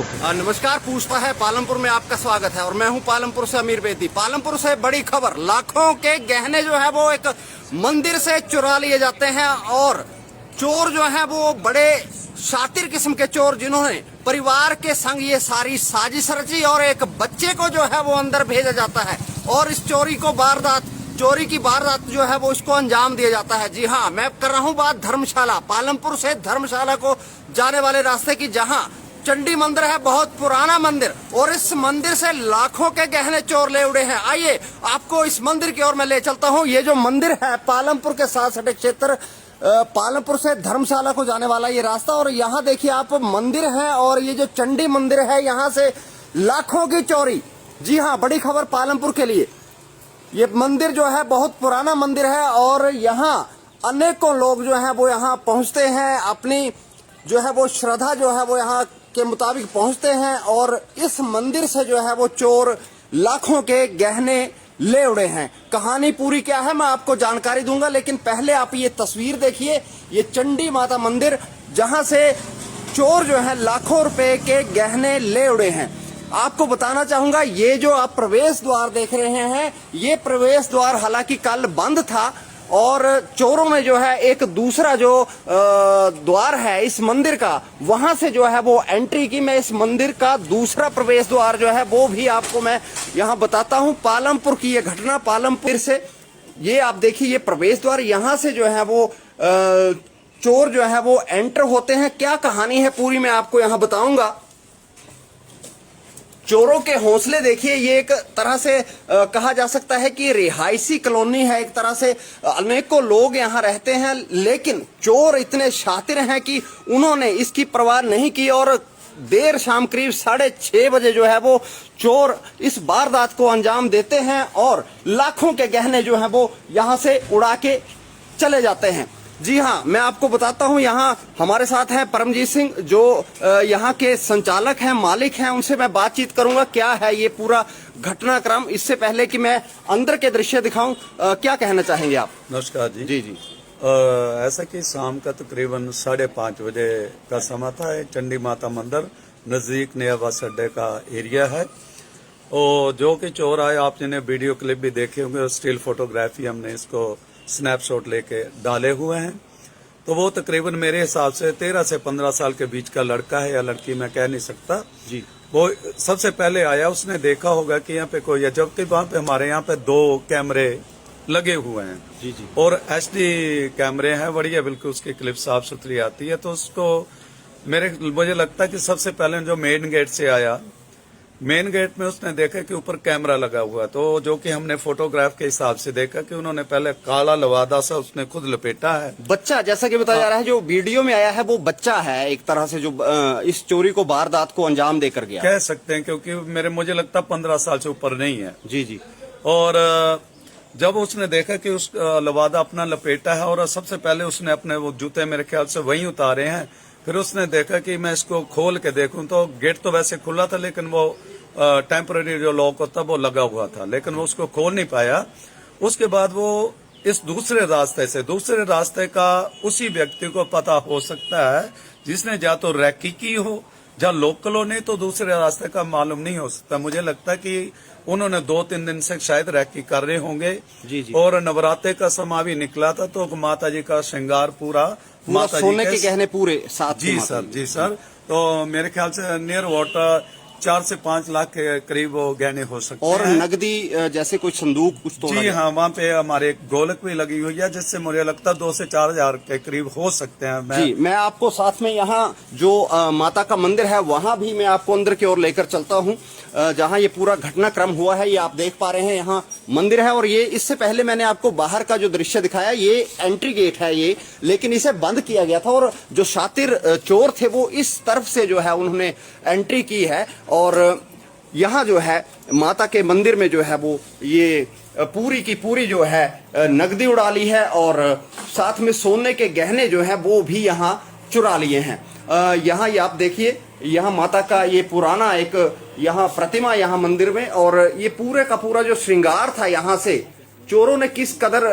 नमस्कार, पूछता है पालमपुर में आपका स्वागत है और मैं हूं पालमपुर से अमीर बेदी। पालमपुर से बड़ी खबर, लाखों के गहने जो है वो एक मंदिर से चुरा लिए जाते हैं और चोर जो है वो बड़े शातिर किस्म के चोर, जिन्होंने परिवार के संग ये सारी साजिश रची और एक बच्चे को जो है वो अंदर भेजा जाता है और इस चोरी की वारदात जो है वो इसको अंजाम दिया जाता है। जी हाँ, मैं कर रहा हूँ बात धर्मशाला, पालमपुर से धर्मशाला को जाने वाले रास्ते की, जहाँ चंडी मंदिर है, बहुत पुराना मंदिर, और इस मंदिर से लाखों के गहने चोर ले उड़े हैं। आइए आपको इस मंदिर की ओर मैं ले चलता हूँ। ये जो मंदिर है पालमपुर के साथ सटे क्षेत्र, पालमपुर से धर्मशाला को जाने वाला ये रास्ता, और यहाँ देखिए आप मंदिर है और ये जो चंडी मंदिर है, यहाँ से लाखों की चोरी। जी हाँ, बड़ी खबर पालमपुर के लिए। ये मंदिर जो है बहुत पुराना मंदिर है और यहाँ अनेकों लोग जो है वो यहाँ पहुँचते हैं, अपनी जो है वो श्रद्धा जो है वो यहाँ के मुताबिक पहुँचते हैं और इस मंदिर से जो है वो चोर लाखों के गहने ले उड़े हैं। कहानी पूरी क्या है मैं आपको जानकारी दूंगा, लेकिन पहले आप ये तस्वीर देखिए, ये चंडी माता मंदिर, जहाँ से चोर जो है लाखों रुपए के गहने ले उड़े हैं। आपको बताना चाहूंगा, ये जो आप प्रवेश द्वार देख रहे हैं, ये प्रवेश द्वार हालांकि कल बंद था और चोरों ने जो है एक दूसरा जो द्वार है इस मंदिर का, वहां से जो है वो एंट्री की। मैं इस मंदिर का दूसरा प्रवेश द्वार जो है वो भी आपको मैं यहाँ बताता हूँ। पालमपुर की ये घटना, पालमपुर से ये आप देखिए, ये प्रवेश द्वार, यहाँ से जो है वो चोर जो है वो एंटर होते हैं। क्या कहानी है पूरी मैं आपको यहाँ बताऊंगा। चोरों के हौसले देखिए, ये एक तरह से कहा जा सकता है कि रिहायशी कॉलोनी है, एक तरह से अनेकों लोग यहाँ रहते हैं, लेकिन चोर इतने शातिर हैं कि उन्होंने इसकी परवाह नहीं की और देर शाम करीब 6:30 बजे जो है वो चोर इस वारदात को अंजाम देते हैं और लाखों के गहने जो है वो यहाँ से उड़ा के चले जाते हैं। जी हाँ, मैं आपको बताता हूँ, यहाँ हमारे साथ हैं परमजीत सिंह, जो यहाँ के संचालक हैं, मालिक हैं। उनसे मैं बातचीत करूंगा क्या है ये पूरा घटनाक्रम। इससे पहले कि मैं अंदर के दृश्य दिखाऊं, क्या कहना चाहेंगे आप? नमस्कार जी। जी जी। ऐसा कि शाम का तकरीबन 5:30 बजे का समय था। चंडी माता मंदिर नजदीक नया बस अड्डे का एरिया है और जो कि चोर आए, आपने वीडियो क्लिप भी देखे होंगे, स्टिल फोटोग्राफी हमने इसको स्नैपशॉट लेके डाले हुए हैं। तो वो तकरीबन मेरे हिसाब से 13 से 15 साल के बीच का लड़का है या लड़की, मैं कह नहीं सकता जी। वो सबसे पहले आया, उसने देखा होगा कि यहाँ पे कोई है, जबकि वहां पे हमारे यहाँ पे 2 कैमरे लगे हुए हैं जी जी, और HD कैमरे हैं, बढ़िया, बिल्कुल उसकी क्लिप साफ सुथरी आती है। तो उसको मुझे लगता है कि सबसे पहले जो मेन गेट से आया, मेन गेट में उसने देखा कि ऊपर कैमरा लगा हुआ, तो जो कि हमने फोटोग्राफ के हिसाब से देखा कि उन्होंने पहले काला लवादा सा उसने खुद लपेटा है। बच्चा, जैसा कि बताया जा रहा है, जो वीडियो में आया है वो बच्चा है एक तरह से, जो इस चोरी को, वारदात को अंजाम देकर गया, कह सकते हैं, क्योंकि मुझे लगता 15 साल से ऊपर नहीं है। जी जी। और जब उसने देखा कि उस लवादा अपना लपेटा है और सबसे पहले उसने अपने वो जूते मेरे ख्याल से वहीं उतारे हैं, फिर उसने देखा कि मैं इसको खोल के देखूं, तो गेट तो वैसे खुला था लेकिन वो टेम्पररी जो लॉक होता वो लगा हुआ था, लेकिन वो उसको खोल नहीं पाया। उसके बाद वो इस दूसरे रास्ते का उसी व्यक्ति को पता हो सकता है जिसने या तो रैकी की हो या लोकल हो, नहीं तो दूसरे रास्ते का मालूम नहीं हो सकता। मुझे लगता है कि उन्होंने 2-3 दिन से शायद रैकी कर रहे होंगे। जी जी। और नवरात्रे का समय भी निकला था, तो माता जी का श्रृंगार पूरा माता सोने के गहने पूरे साथ। जी सर, जी सर। तो मेरे ख्याल से नियर वाटर 4 से 5 लाख के करीब वो गहने हो सकते हैं। और नकदी जैसे कोई संदूक कुछ तो? जी हाँ, वहाँ पे हमारे एक गोलक भी लगी हुई है, जिससे मुझे लगता है 2 से 4 हजार के करीब हो सकते हैं। जी, मैं आपको साथ में यहाँ जो माता का मंदिर है वहाँ भी मैं आपको अंदर की ओर लेकर चलता हूँ, जहाँ ये पूरा घटनाक्रम हुआ है। ये आप देख पा रहे हैं, यहाँ मंदिर है और ये, इससे पहले मैंने आपको बाहर का जो दृश्य दिखाया, ये एंट्री गेट है ये, लेकिन इसे बंद किया गया था और जो शातिर चोर थे वो इस तरफ से जो है उन्होंने एंट्री की है और यहाँ जो है माता के मंदिर में जो है वो ये पूरी की पूरी जो है नकदी उड़ा ली है और साथ में सोने के गहने जो है वो भी यहाँ चुरा लिए हैं। यहाँ ये आप देखिए, यहाँ माता का ये पुराना एक यहाँ प्रतिमा यहाँ मंदिर में, और ये पूरे का पूरा जो श्रृंगार था यहाँ से चोरों ने किस कदर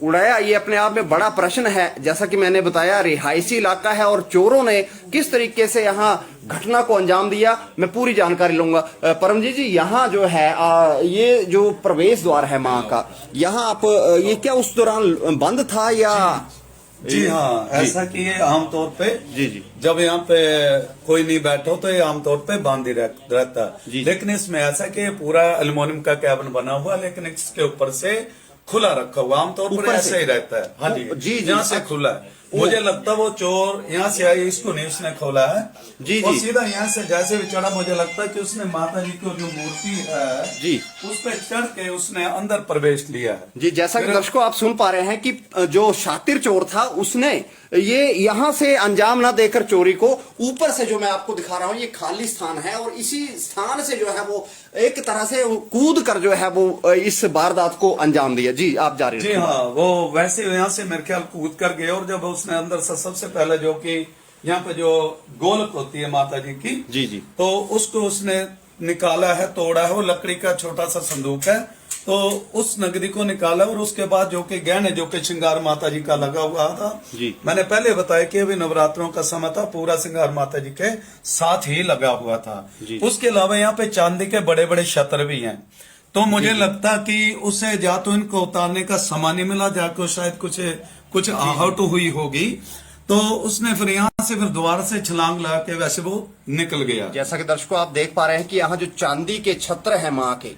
उड़ाया, ये अपने आप में बड़ा प्रश्न है। जैसा कि मैंने बताया, रिहायशी इलाका है और चोरों ने किस तरीके से यहाँ घटना को अंजाम दिया, मैं पूरी जानकारी लूंगा। परमजीत जी, यहाँ जो है ये जो प्रवेश द्वार है माँ का, यहाँ आप ये क्या उस दौरान बंद था या? जी हाँ, ऐसा कि ये आमतौर पे जी जब यहाँ पे कोई नहीं बैठा हो तो ये आमतौर पे बंद ही रहता है। लेकिन इसमें ऐसा कि ये पूरा एल्युमिनियम का कैबिन बना हुआ, लेकिन इसके ऊपर से खुला रखा हुआ, आमतौर पर ऐसा ही रहता है। हाँ जी, यहाँ से खुला है। मुझे लगता है वो चोर यहाँ से आई, इसको नहीं उसने खोला है जी और सीधा यहाँ से जैसे भी चढ़ा, मुझे लगता है कि उसने माता जी की जो मूर्ति है जी उस पे चढ़ के उसने अंदर प्रवेश लिया है। जी, जैसा कि दर्शकों आप सुन पा रहे हैं कि जो शातिर चोर था उसने ये यहाँ से अंजाम ना देकर चोरी को ऊपर से, जो मैं आपको दिखा रहा हूँ, ये खाली स्थान है और इसी स्थान से जो है वो एक तरह से कूद कर जो है वो इस वारदात को अंजाम दिया। जी आप जारी जी हाँ, वो वैसे यहाँ से मेरे ख्याल कूद कर गए और जब उसने अंदर से सबसे पहले जो कि यहाँ पे जो गोलक होती है माता जी की, जी तो उसको उसने निकाला है, तोड़ा है। वो लकड़ी का छोटा सा संदूक है, तो उस नगदी को निकाला और उसके बाद जो कि गहने जो कि श्रृंगार माता जी का लगा हुआ था जी। मैंने पहले बताया कि अभी नवरात्रों का समय था, पूरा श्रृंगार माता जी के साथ ही लगा हुआ था। उसके अलावा यहाँ पे चांदी के बड़े बड़े छत्र भी हैं। तो मुझे लगता कि उसे या तो इनको उतारने का समय नहीं मिला, जाकर शायद कुछ आहट हुई होगी, तो उसने फिर यहाँ से फिर दोबारा से छलांग लगा के वैसे वो निकल गया। जैसा कि दर्शकों आप देख पा रहे हैं कि यहाँ जो चांदी के छत्र है माँ के,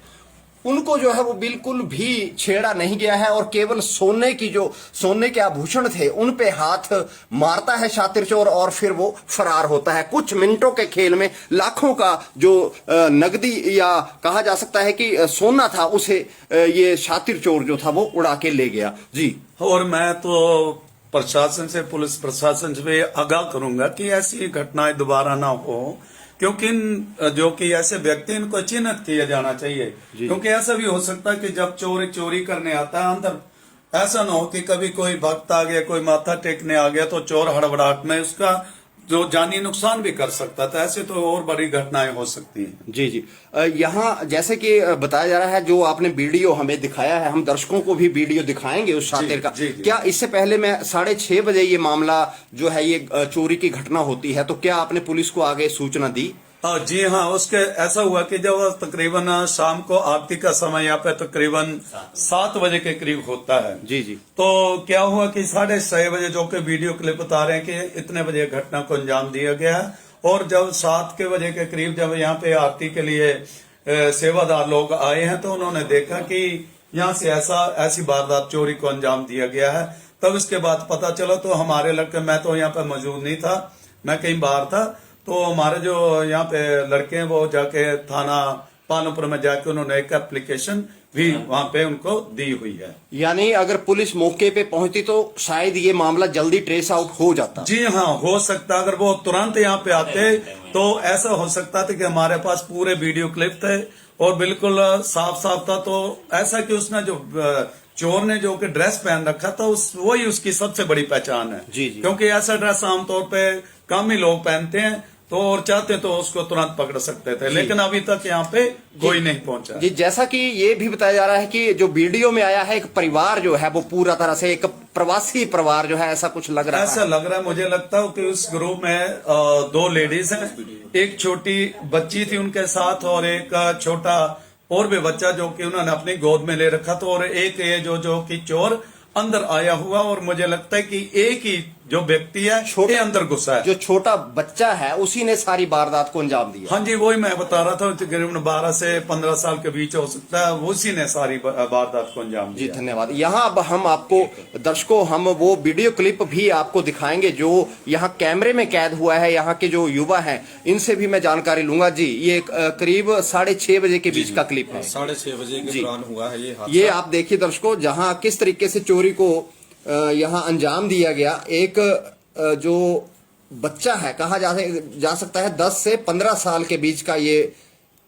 उनको जो है वो बिल्कुल भी छेड़ा नहीं गया है और केवल सोने के आभूषण थे उन पे हाथ मारता है शातिर चोर और फिर वो फरार होता है। कुछ मिनटों के खेल में लाखों का जो नगदी या कहा जा सकता है कि सोना था, उसे ये शातिर चोर जो था वो उड़ा के ले गया। जी, और मैं तो प्रशासन से, पुलिस प्रशासन से भी आगाह करूंगा कि ऐसी घटनाएं दोबारा ना हो, क्योंकि जो कि ऐसे व्यक्ति, इनको चिन्हित किया जाना चाहिए। क्योंकि ऐसा भी हो सकता है कि जब चोरी करने आता है अंदर, ऐसा ना हो कि कभी कोई भक्त आ गया, कोई माथा टेकने आ गया, तो चोर हड़बड़ाहट में उसका जो जानी नुकसान भी कर सकता था। ऐसे तो और बड़ी घटनाएं हो सकती हैं। जी यहाँ जैसे कि बताया जा रहा है, जो आपने वीडियो हमें दिखाया है, हम दर्शकों को भी वीडियो दिखाएंगे उस शातिर का। क्या इससे पहले मैं 6:30 बजे ये मामला जो है ये चोरी की घटना होती है, तो क्या आपने पुलिस को आगे सूचना दी? जी हाँ, उसके ऐसा हुआ कि जब तकरीबन शाम को आरती का समय यहाँ पे तकरीबन 7 बजे के करीब होता है। जी तो क्या हुआ कि 6:30 बजे जो कि वीडियो क्लिप बता रहे हैं कि इतने बजे घटना को अंजाम दिया गया है, और जब 7 बजे के करीब जब यहाँ पे आरती के लिए सेवादार लोग आए हैं, तो उन्होंने देखा कि यहाँ से ऐसी वारदात, चोरी को अंजाम दिया गया है। तब इसके बाद पता चला, तो हमारे लड़के, मैं तो यहाँ पे मौजूद नहीं था, मैं कहीं बाहर था, तो हमारे जो यहाँ पे लड़के हैं वो जाके थाना पालमपुर में जाके उन्होंने एक एप्लीकेशन भी वहाँ पे उनको दी हुई है। यानी अगर पुलिस मौके पे पहुंचती तो शायद ये मामला जल्दी ट्रेस आउट हो जाता। जी हाँ, हो सकता, अगर वो तुरंत यहाँ पे आते तो ऐसा हो सकता था कि हमारे पास पूरे वीडियो क्लिप थे और बिल्कुल साफ था। तो ऐसा कि उसने जो चोर ने जो कि ड्रेस पहन रखा था, वही उसकी सबसे बड़ी पहचान है। जी क्योंकि ऐसा ड्रेस आमतौर पे कम ही लोग पहनते हैं, तो और चाहते तो उसको तुरंत पकड़ सकते थे, लेकिन अभी तक यहाँ पे कोई नहीं पहुंचा। जी, जैसा कि ये भी बताया जा रहा है कि जो वीडियो में आया है, एक परिवार जो है वो पूरा तरह से एक प्रवासी परिवार जो है, ऐसा कुछ लग रहा है। ऐसा लग रहा है, मुझे लगता है कि उस ग्रुप में 2 लेडीज हैं, एक छोटी बच्ची थी उनके साथ और एक छोटा और भी बच्चा जो कि उन्होंने अपनी गोद में ले रखा था, और एक ये जो कि चोर अंदर आया हुआ, और मुझे लगता है कि एक ही जो व्यक्ति है छोटे अंदर घुसा है, जो छोटा बच्चा है उसी ने सारी वारदात को अंजाम दिया। हाँ जी, वही मैं बता रहा था, तकरीबन 12 से 15 साल के बीच हो सकता है, उसी ने सारी वारदात को अंजाम दिया। जी धन्यवाद। यहाँ अब हम आपको दर्शकों हम वो वीडियो क्लिप भी आपको दिखाएंगे जो यहाँ कैमरे में कैद हुआ है। यहाँ के जो युवा हैं इनसे भी मैं जानकारी लूंगा। जी, ये करीब 6:30 बजे के बीच का क्लिप है। 6:30 बजे के दौरान हुआ है ये आप देखिए दर्शकों, जहाँ किस तरीके से चोरी को यहाँ अंजाम दिया गया। एक जो बच्चा है, कहा जा सकता है 10 से 15 साल के बीच का ये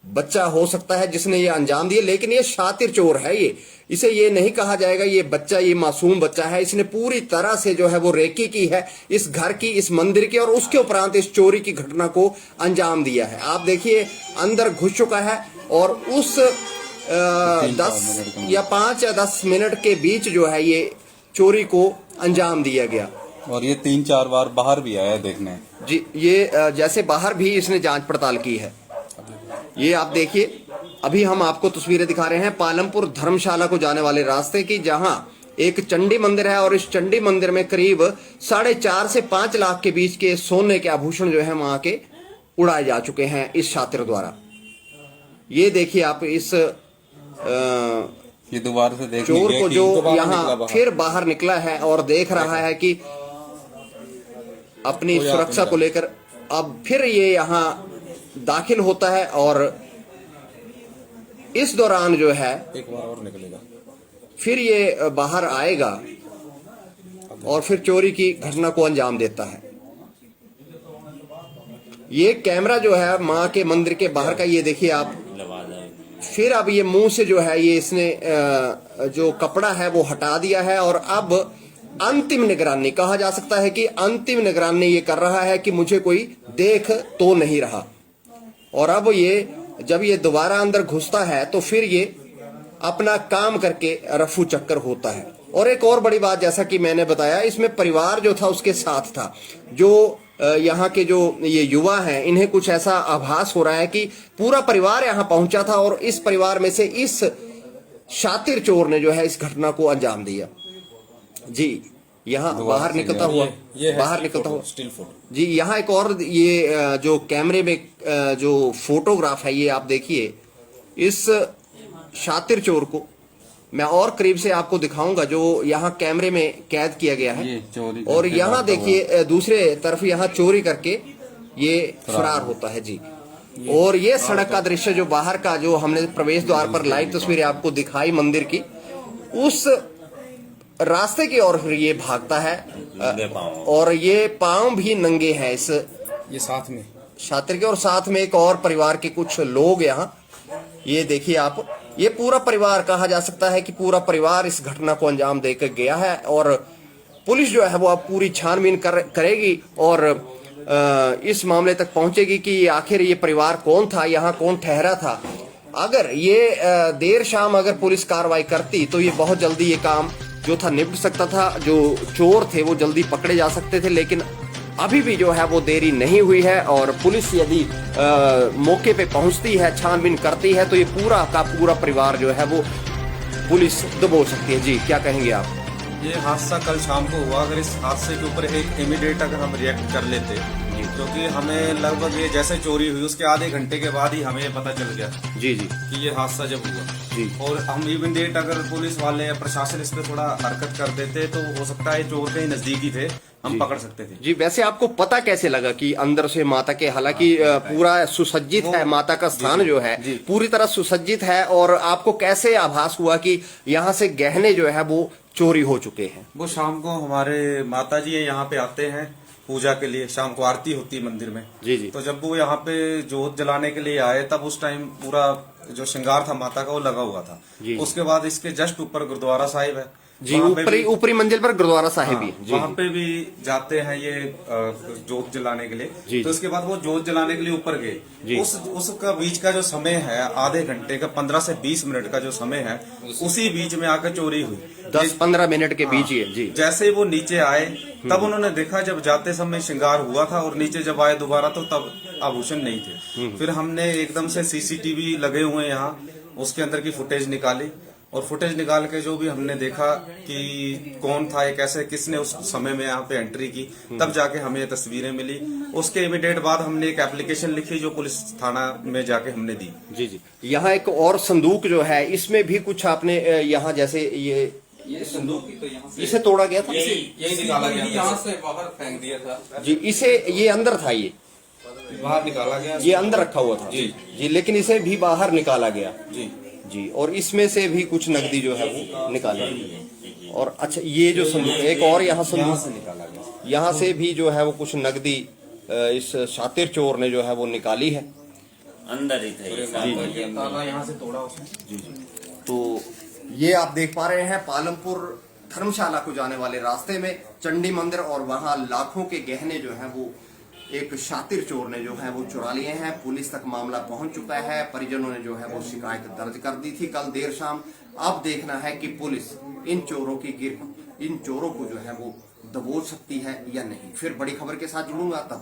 बच्चा हो सकता है जिसने ये अंजाम दिया, लेकिन ये शातिर चोर है। इसे ये नहीं कहा जाएगा ये बच्चा, ये मासूम बच्चा है। इसने पूरी तरह से जो है वो रेकी की है इस घर की, इस मंदिर की, और उसके उपरांत इस चोरी की घटना को अंजाम दिया है। आप देखिए अंदर घुस चुका है और उस 10 या 5 या 10 मिनट के बीच जो है ये चोरी को अंजाम दिया गया। और ये 3-4 बार बाहर भी आया देखने। जी, ये जैसे बाहर भी इसने जांच पड़ताल की है। ये आप देखिए, अभी हम आपको तस्वीरें दिखा रहे हैं पालमपुर धर्मशाला को जाने वाले रास्ते की, जहां एक चंडी मंदिर है और इस चंडी मंदिर में करीब 4.5 से 5 लाख के बीच के सोने के आभूषण जो है वहां के उड़ाए जा चुके हैं इस छात्र द्वारा। ये देखिए आप इस ये दोबारा से देखने चोर गए को कि जो दोबारा यहाँ निकला बाहर। फिर बाहर निकला है और देख रहा है कि अपनी कोई सुरक्षा आतंक को लेकर अब फिर ये यहाँ दाखिल होता है और इस दौरान जो है एक बार और निकलेगा। फिर ये बाहर आएगा और फिर चोरी की घटना को अंजाम देता है। ये कैमरा जो है मां के मंदिर के बाहर का, ये देखिए आप। फिर अब ये मुंह से जो है ये इसने जो कपड़ा है वो हटा दिया है और अब अंतिम निगरानी, कहा जा सकता है कि अंतिम निगरानी ये कर रहा है कि मुझे कोई देख तो नहीं रहा। और अब ये जब ये दोबारा अंदर घुसता है तो फिर ये अपना काम करके रफू चक्कर होता है। और एक और बड़ी बात, जैसा कि मैंने बताया, इसमें परिवार जो था उसके साथ था। जो यहाँ के जो ये युवा हैं, इन्हें कुछ ऐसा आभास हो रहा है कि पूरा परिवार यहाँ पहुंचा था और इस परिवार में से इस शातिर चोर ने जो है इस घटना को अंजाम दिया। जी, यहाँ बाहर निकलता हुआ, बाहर निकलता हुआ स्टिल फोटो। जी, यहाँ एक और ये जो कैमरे में जो फोटोग्राफ है, ये आप देखिए इस शातिर चोर को मैं और करीब से आपको दिखाऊंगा, जो यहाँ कैमरे में कैद किया गया है। और यहाँ देखिए दूसरे तरफ यहाँ चोरी करके ये फरार होता है। जी, और ये सड़क का दृश्य जो बाहर का, जो हमने प्रवेश द्वार पर लाइव तस्वीरें आपको दिखाई मंदिर की, उस रास्ते की ओर फिर ये भागता है और ये पांव भी नंगे हैं इस ये साथ में शातिर के, और साथ में एक और परिवार के कुछ लोग यहाँ। ये देखिए आप, ये पूरा परिवार, कहा जा सकता है कि पूरा परिवार इस घटना को अंजाम देकर गया है और पुलिस जो है वो अब पूरी छानबीन करेगी और इस मामले तक पहुंचेगी कि आखिर ये परिवार कौन था, यहाँ कौन ठहरा था। अगर ये देर शाम अगर पुलिस कार्रवाई करती तो ये बहुत जल्दी ये काम जो था निपट सकता था, जो चोर थे वो जल्दी पकड़े जा सकते थे। लेकिन अभी भी जो है वो देरी नहीं हुई है और पुलिस यदि मौके पे पहुंचती है, छानबीन करती है, तो ये पूरा का पूरा परिवार जो है वो पुलिस दबोच सकती है। जी, क्या कहेंगे आप? ये हादसा कल शाम को हुआ। अगर इस हादसे के ऊपर एक इमीडिएट अगर हम रिएक्ट कर लेते, क्योंकि हमें लगभग ये जैसे चोरी हुई उसके आधे घंटे के बाद ही हमें पता चल गया जी जी कि ये हादसा जब हुआ जी, और हम इमीडिएट अगर पुलिस वाले या प्रशासन इस पे थोड़ा हरकत कर देते तो हो सकता है चोर के नजदीकी थे, हम पकड़ सकते थे। जी, वैसे आपको पता कैसे लगा कि अंदर से माता के, हालांकि पूरा सुसज्जित है, माता का स्थान जो है पूरी तरह सुसज्जित है, और आपको कैसे आभास हुआ कि यहाँ से गहने जो है वो चोरी हो चुके हैं? वो शाम को हमारे माता जी यहाँ पे आते हैं पूजा के लिए, शाम को आरती होती है मंदिर में। जी जी, तो जब वो यहाँ पे जोत जलाने के लिए आए तब उस टाइम पूरा जो श्रृंगार था माता का वो लगा हुआ था। उसके बाद इसके जस्ट ऊपर गुरुद्वारा साहिब है जी, ऊपरी मंजिल पर गुरुद्वारा साहिब भी है। वहाँ पे भी जाते हैं ये जोत जलाने के लिए। तो उसके बाद वो जोत जलाने के लिए ऊपर गए। उसका बीच का जो समय है आधे घंटे का, 15 से 20 मिनट का जो समय है, उसी बीच में आकर चोरी हुई। 10-15 मिनट के बीच ही। जी, जैसे ही वो नीचे आए तब उन्होंने देखा, जब जाते समय श्रृंगार हुआ था और नीचे जब आए दोबारा तो तब आभूषण नहीं थे। फिर हमने एकदम से सीसीटीवी लगे हुए यहाँ, उसके अंदर की फुटेज निकाली और फुटेज निकाल के जो भी हमने देखा कि कौन था ये, कैसे किसने उस समय में यहाँ पे एंट्री की, तब जाके हमें ये तस्वीरें मिली। उसके इमीडिएट बाद हमने एक एप्लीकेशन लिखी जो पुलिस थाना में जाके हमने दी। जी जी, यहाँ एक और संदूक जो है, इसमें भी कुछ आपने यहाँ जैसे ये संदूक तो इसे तोड़ा गया था, यही निकाला गया, यहाँ से बाहर फेंक दिया था जी, इसे ये अंदर था, ये बाहर निकाला गया, ये अंदर रखा हुआ था जी, लेकिन इसे भी बाहर निकाला गया जी जी, और इसमें से भी कुछ नकदी जो है वो निकाला गया। और अच्छा, ये जो संदूक, एक और यहाँ संदूक से निकाला गया, यहाँ से भी जो है वो कुछ नकदी इस शातिर चोर ने जो है वो निकाली है, अंदर ही थे। ताला यहाँ से तोड़ा उसने जी। तो ये आप देख पा रहे हैं पालमपुर धर्मशाला को जाने वाले रास्ते में चंडी मंदिर, और वहां लाखों के गहने जो हैं वो एक शातिर चोर ने जो है वो चुरा लिए हैं। पुलिस तक मामला पहुंच चुका है, परिजनों ने जो है वो शिकायत दर्ज कर दी थी कल देर शाम। अब देखना है कि पुलिस इन चोरों की इन चोरों को जो है वो दबोच सकती है या नहीं। फिर बड़ी खबर के साथ जुड़ूंगा, तब